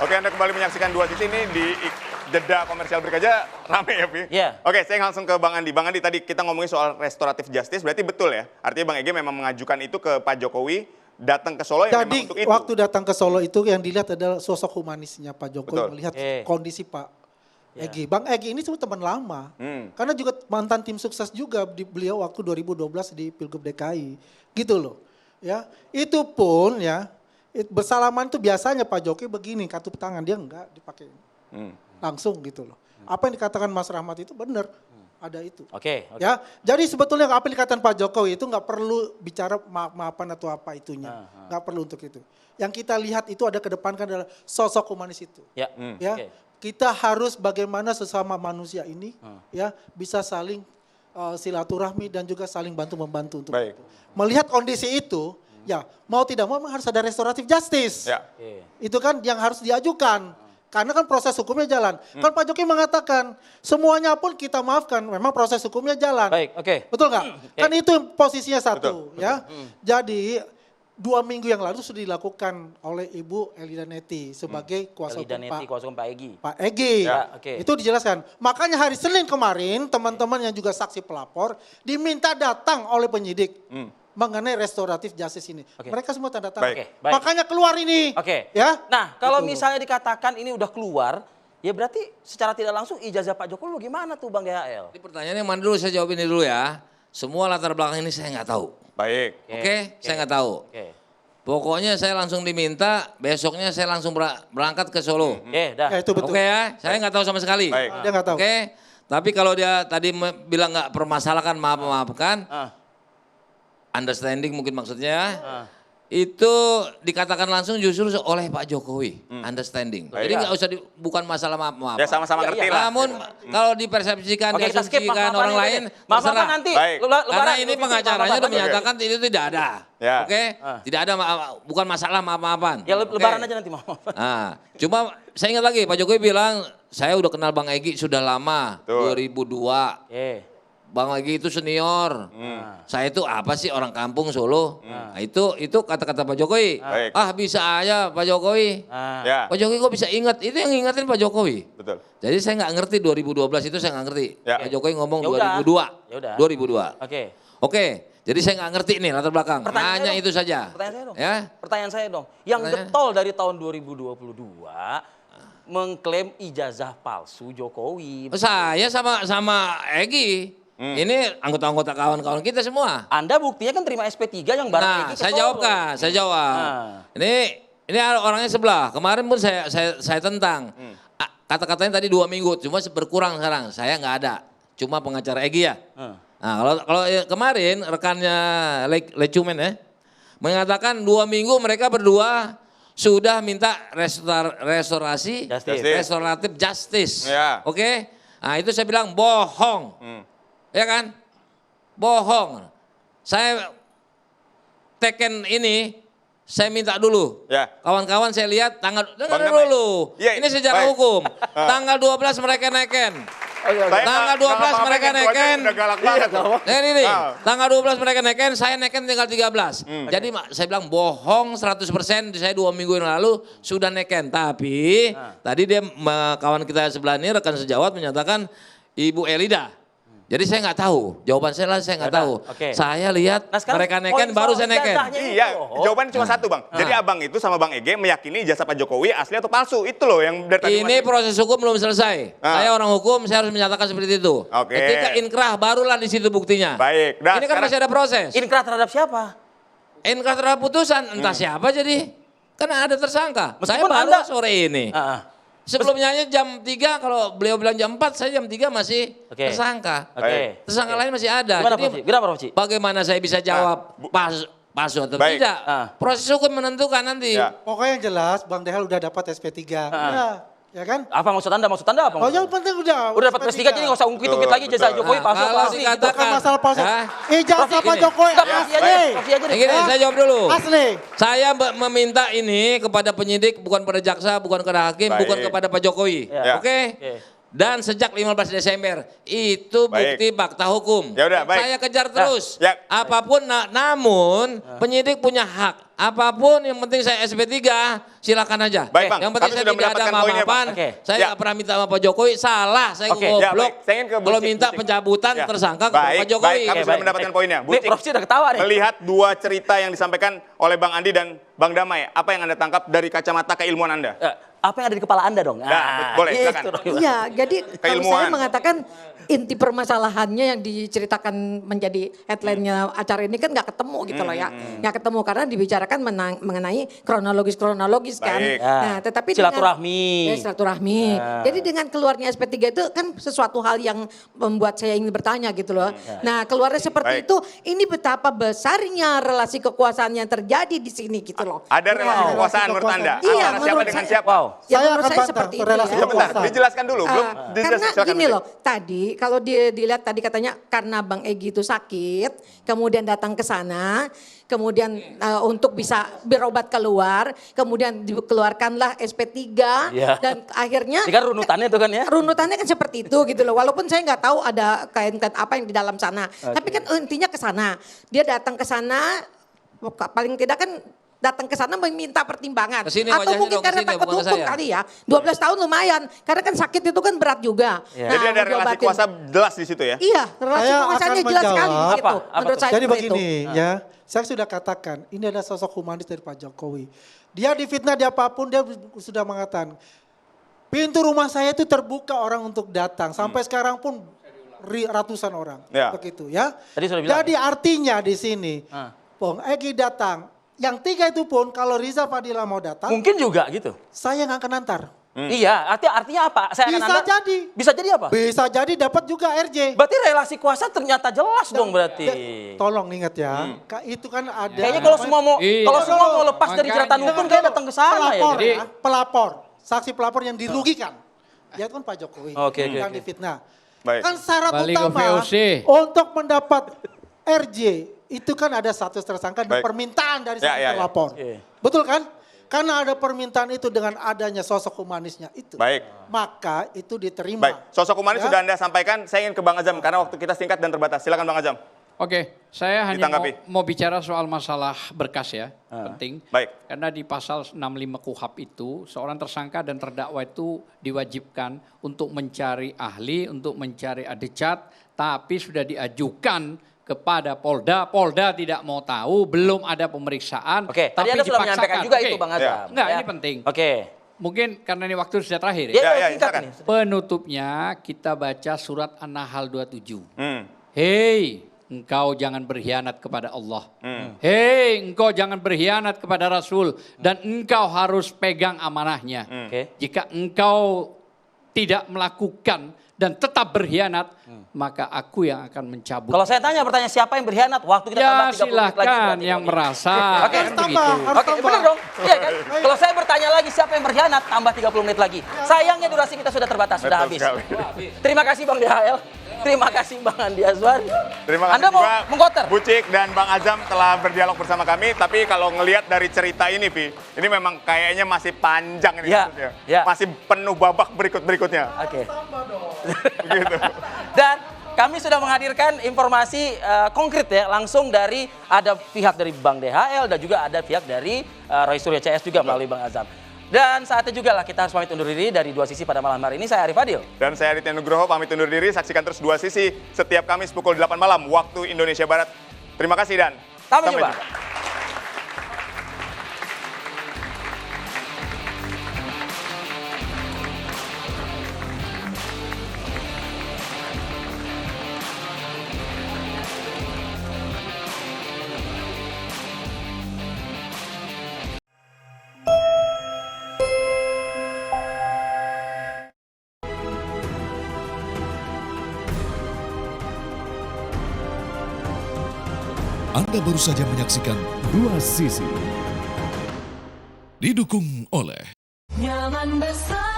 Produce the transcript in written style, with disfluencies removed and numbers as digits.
Oke, Anda kembali menyaksikan Dua Sisi ini di jeda komersial break aja rame ya, Pi? Iya. Oke, saya langsung ke Bang Andi. Bang Andi, tadi kita ngomongin soal restoratif justice, berarti betul ya? Artinya Bang Ege memang mengajukan itu ke Pak Jokowi, datang ke Solo yang memang untuk Jadi itu? waktu datang ke Solo itu yang dilihat adalah sosok humanisnya Pak Jokowi, Betul. melihat Oke. kondisi Pak Egi. Bang Egi ini sebenarnya teman lama. Karena juga mantan tim sukses juga di beliau waktu 2012 di Pilgub DKI. Gitu loh. Ya, itu pun ya bersalaman itu biasanya Pak Jokowi begini, katup tangan, dia enggak dipakai langsung gitu loh. Apa yang dikatakan Mas Rahmat itu benar, ada itu. Oke. Ya, jadi sebetulnya apa yang dikatakan Pak Jokowi itu nggak perlu bicara maaf-maafan atau apa itunya, nggak perlu untuk itu. Yang kita lihat itu ada kedepankan adalah sosok humanis itu. Ya. Ya, Oke. kita harus bagaimana sesama manusia ini ya bisa saling silaturahmi dan juga saling bantu membantu untuk Baik. itu. Melihat kondisi itu, ya mau tidak mau memang harus ada restoratif justice. Ya. Oke. Itu kan yang harus diajukan. Karena kan proses hukumnya jalan. Kan Pak Jokowi mengatakan semuanya pun kita maafkan, memang proses hukumnya jalan. Baik, oke. Betul nggak? Oke. Kan itu posisinya satu, Betul, ya. Jadi 2 minggu yang lalu sudah dilakukan oleh Ibu Elida Neti sebagai kuasa Elida hukum Neti, kuasa hukum Pak Egi. Pak Egi. Ya, oke. Itu dijelaskan. Makanya hari Senin kemarin teman-teman yang juga saksi pelapor diminta datang oleh penyidik mengenai restoratif justice ini. Oke. Mereka semua tanda tangan. Baik. Oke, baik. Makanya keluar ini. Oke. Ya. Nah, kalau Gitu. misalnya dikatakan ini udah keluar, ya berarti secara tidak langsung ijazah Pak Jokowi gimana tuh Bang DHL? Ini pertanyaannya yang mana dulu saya jawab ini dulu ya. Semua latar belakang ini saya nggak tahu. Baik. Oke, saya nggak tahu. Oke. Pokoknya saya langsung diminta, besoknya saya langsung berangkat ke Solo. Oke, dah. Ya itu betul. Oke ya, saya nggak tahu sama sekali. Baik. Dia nggak tahu. Oke, tapi kalau dia tadi bilang nggak permasalahkan, maafkan, Ah. understanding mungkin maksudnya, itu dikatakan langsung justru oleh Pak Jokowi, understanding. Baik. Jadi nggak usah bukan masalah maaf. Ya sama-sama Iya, ngerti iya. lah. Namun kalau dipersepsikan, Oke, kita skip diasumsikan maaf-maafan orang itu lain, deh. Maaf-maafan terserah. nanti. Baik. Karena ini pengacaranya udah menyatakan. menyatakan itu tidak ada. Ya. Oke? Tidak ada bukan masalah maaf-maafan. Ya Oke? lebaran aja nanti maaf. Nah, cuma saya ingat lagi Pak Jokowi bilang saya udah kenal Bang Egi sudah lama, Betul. 2002. Oke. Bang Egi itu senior. Saya itu apa sih orang kampung Solo? Nah, itu kata-kata Pak Jokowi. Baik. Ah, bisa aja Pak Jokowi. Ah. Ya, Pak Jokowi kok bisa ingat? Itu yang ngingetin Pak Jokowi. betul. Jadi saya nggak ngerti 2012 itu saya nggak ngerti. Ya. Pak Jokowi ngomong Ya udah. 2002. Ya udah. 2002. Oke. Oke, jadi saya nggak ngerti nih latar belakang. Pertanyaan Hanya saya itu saja. Pertanyaan saya dong. Ya. Pertanyaan saya dong. Yang Pertanyaan. getol dari tahun 2022 mengklaim ijazah palsu Jokowi. Saya sama Egi. Ini anggota-anggota kawan-kawan kita semua. Anda buktinya kan terima SP3 yang bareng Nah, Egi ke saya Solo. jawabkan, saya jawab. Nah. Ini orangnya sebelah. Kemarin pun saya tentang. Kata-katanya tadi 2 minggu, cuma berkurang sekarang. Saya nggak ada. Cuma pengacara Egi ya. Nah, kalau kemarin rekannya Lecumen ya, mengatakan 2 minggu mereka berdua sudah minta restorasi, Justice. restoratif justice. Ya. Oke? Nah, itu saya bilang bohong. Ya kan? Bohong. Saya teken ini, saya minta dulu. Ya. Kawan-kawan saya lihat tanggal, dengar Bang Damai. dulu. Iya, Ini secara baik. hukum. Tanggal 12 mereka neken. Saya Tanggal nggak 12 apa-apa, mereka itu aja neken. Udah galak banget. Nah ini, Ah. tanggal 12 mereka neken, saya neken tinggal 13. Jadi saya bilang bohong 100%, saya 2 minggu yang lalu sudah neken. Tapi tadi dia kawan kita sebelah ini, rekan sejawat menyatakan Ibu Elida. Jadi saya nggak tahu, jawaban saya nggak Yaudah, tahu. oke. Saya lihat Nah, sekarang mereka poin neken, baru soal saya neken. ijazahnya itu Iya, loh. jawabannya cuma satu Bang. Jadi abang itu sama Bang Ege meyakini ijazah Pak Jokowi asli atau palsu. Itu loh yang dari tadi Ini proses hukum belum selesai. Ah. Saya orang hukum, saya harus menyatakan seperti itu. Oke. Ketika inkrah, barulah di situ buktinya. Baik. Nah, Ini kan sekarang- masih ada proses. Inkrah terhadap siapa? Inkrah terhadap putusan, entah siapa jadi. Karena ada tersangka. Saya Meskipun baru Anda- sore ini. Ah. Sebelumnya jam 3, kalau beliau bilang jam 4, saya jam 3 masih Oke. tersangka. Oke. Tersangka lain masih ada. Gimana, Jadi, Prof. Gimana, Prof. bagaimana saya bisa jawab palsu atau Baik. tidak? Ah. Proses hukum menentukan nanti. Ya. Pokoknya yang jelas Bang Dehal udah dapat SP3. Ya kan? Apa maksud Anda? Maksud Anda apa? Oh maksud yang Anda? penting udah. Udah dapat PS3 jadi nggak usah ungkit-ungkit lagi Betul, jasa betul. Jokowi Nah, palsu kalau atau asli. dikatakan- Bukan masalah proses. Hah? Ijazah Pak Ini. Jokowi Enggak, Profi aja deh. asli. Profi aja deh. Yang gini, saya jawab dulu. Asli. Saya meminta ini kepada penyidik, bukan pada jaksa, bukan kepada hakim, Baik. bukan kepada Pak Jokowi. Ya. Oke? Oke. Dan sejak 15 Desember itu Baik. bukti fakta hukum. Ya udah, baik. Saya kejar terus. ya. Apapun, namun penyidik punya hak. Apapun yang penting saya SP3 silakan aja. Baik, Bang. Yang penting Kami saya sudah tidak ada mendapatkan poinnya, Bang. maaf-maafan. Oke. Saya Ya. nggak pernah minta sama Pak Jokowi. Salah, saya Oke. Ya, goblok. baik. Saya ingin ke Kalau Bucik, minta Bucik. pencabutan Ya. tersangka ke Baik, Pak Jokowi. baik. Kami Oke, sudah baik. mendapatkan poinnya. Nih, Bucik, Prof sudah ketawa nih. melihat dua cerita yang disampaikan oleh Bang Andi dan Bang Damai, apa yang Anda tangkap dari kacamata keilmuan Anda? Apa yang ada di kepala Anda dong? Nah, boleh, itu silakan. dong. Iya, jadi kalau Keilmuan. saya mengatakan inti permasalahannya yang diceritakan menjadi headline-nya acara ini kan nggak ketemu gitu loh ya. Nggak ketemu karena dibicarakan mengenai kronologis kan. Baik. Nah, tetapi Silaturahmi. silaturahmi. Jadi dengan keluarnya SP3 itu kan sesuatu hal yang membuat saya ingin bertanya gitu loh. Nah, keluarnya seperti Baik. itu, ini betapa besarnya relasi kekuasaan yang terjadi di sini gitu loh. Ada relasi Wow. kekuasaan menurut Anda? Iya, Antara siapa menurut dengan saya. siapa? Wow. Ya, Saya menurut akan saya bantah seperti itu relasi ya. Sebentar, kekuasaan. dijelaskan dulu. Belum Karena dijelaskan, silakan, gini Bucik. loh, tadi kalau dilihat tadi katanya karena Bang Egy itu sakit, kemudian datang ke sana, kemudian untuk bisa berobat keluar, kemudian dikeluarkanlah SP3 Iya. dan akhirnya Ini kan runutannya tuh kan ya. runutannya kan seperti itu gitu loh. Walaupun saya nggak tahu ada kain-kain apa yang di dalam sana, tapi kan intinya ke sana. Dia datang ke sana, paling tidak kan datang ke sana meminta pertimbangan. Kesini Atau wajahnya mungkin dong, karena kesini, takut bukan ke hukum saya. kali ya. 12 tahun lumayan. Karena kan sakit itu kan berat juga. Iya. Jadi ada mau relasi diobatin. kuasa jelas di situ ya? Iya, relasi Saya kekuasaannya akan jelas sekali menjawab. gitu. Apa Menurut tuh? saya Jadi seperti begini itu. ya, saya sudah katakan ini adalah sosok humanis dari Pak Jokowi. Dia difitnah di apapun dia sudah mengatakan pintu rumah saya itu terbuka orang untuk datang. Sampai sekarang pun ratusan orang. Ya. Begitu ya. Tadi sudah bilang. Jadi artinya di sini Bang Egy datang. Yang tiga itu pun kalau Riza Fadila mau datang, Mungkin juga gitu. saya nggak akan antar. Iya, artinya apa? Saya akan Bisa Anda- jadi. Bisa jadi apa? Bisa jadi dapat juga RJ. Berarti relasi kuasa ternyata jelas dong berarti. Tolong ingat ya, itu kan ada. Kayaknya kalau semua mau Iya. kalau semua mau lepas dari Makanya. jeratan hukum kayak datang ke sana ya. pelapor, gitu. pelapor, saksi pelapor yang dirugikan. Ya itu kan Pak Jokowi Oke, yang oke. difitnah. Baik. Kan syarat Balik ke utama VOC. untuk mendapat RJ itu kan ada status tersangka dan Baik. permintaan dari Ya, saksi ya, ya. pelapor. Oke. Betul kan? Karena ada permintaan itu dengan adanya sosok humanisnya itu. Baik. Maka itu diterima. Baik, sosok humanis Ya. sudah Anda sampaikan. Saya ingin ke Bang Azam karena waktu kita singkat dan terbatas. Silakan Bang Azam. Oke, saya hanya Ditanggapi. mau bicara soal masalah berkas ya, penting. Baik. Karena di pasal 65 KUHP itu, seorang tersangka dan terdakwa itu diwajibkan untuk mencari ahli, untuk mencari adecat, tapi sudah diajukan kepada Polda, Polda tidak mau tahu, belum ada pemeriksaan. Oke, tadi tapi Anda sudah dipaksakan. menyampaikan juga Oke. itu Bang Azam. Ya. Enggak, ini penting. Oke. Mungkin karena ini waktu sudah terakhir Ya, ya. Ya, singkat silakan. nih. Penutupnya kita baca surat An-Nahl 27. Hmm. Hei, engkau jangan berkhianat kepada Allah. Hei, engkau jangan berkhianat kepada Rasul. Dan engkau harus pegang amanahnya. Oke. Jika engkau tidak melakukan dan tetap berkhianat, maka aku yang akan mencabut. Kalau saya tanya pertanyaan siapa yang berkhianat, waktu kita Ya tambah 30 menit lagi. silakan berarti yang kalau merasa. Oke. kan Harus tambah, begitu. harus Oke, tambah. benar dong. Iya kan? Kalau saya bertanya lagi siapa yang berkhianat, tambah 30 menit lagi. Sayangnya durasi kita sudah terbatas, sudah Betul habis. sekali. Terima kasih Bang DHL. Terima kasih Bang Andi Azwar. Terima kasih Anda mau juga mengkoter? Bucik dan Bang Azam telah berdialog bersama kami. Tapi kalau ngelihat dari cerita ini, Vi, ini memang kayaknya masih panjang ini Ya, kasusnya. ya. Masih penuh babak berikut-berikutnya. Oke. Begitu. Dan kami sudah menghadirkan informasi konkret ya, langsung dari ada pihak dari Bang DHL dan juga ada pihak dari Roy Suryo CS juga melalui Bang Azam. Dan saatnya juga lah kita harus pamit undur diri dari Dua Sisi pada malam hari ini. Saya Arif Adil. Dan saya Aditya Nugroho pamit undur diri. Saksikan terus Dua Sisi setiap Kamis pukul 8 malam waktu Indonesia Barat. Terima kasih dan Sampai jumpa. Anda baru saja menyaksikan Dua Sisi. Didukung oleh Nyaman bersama.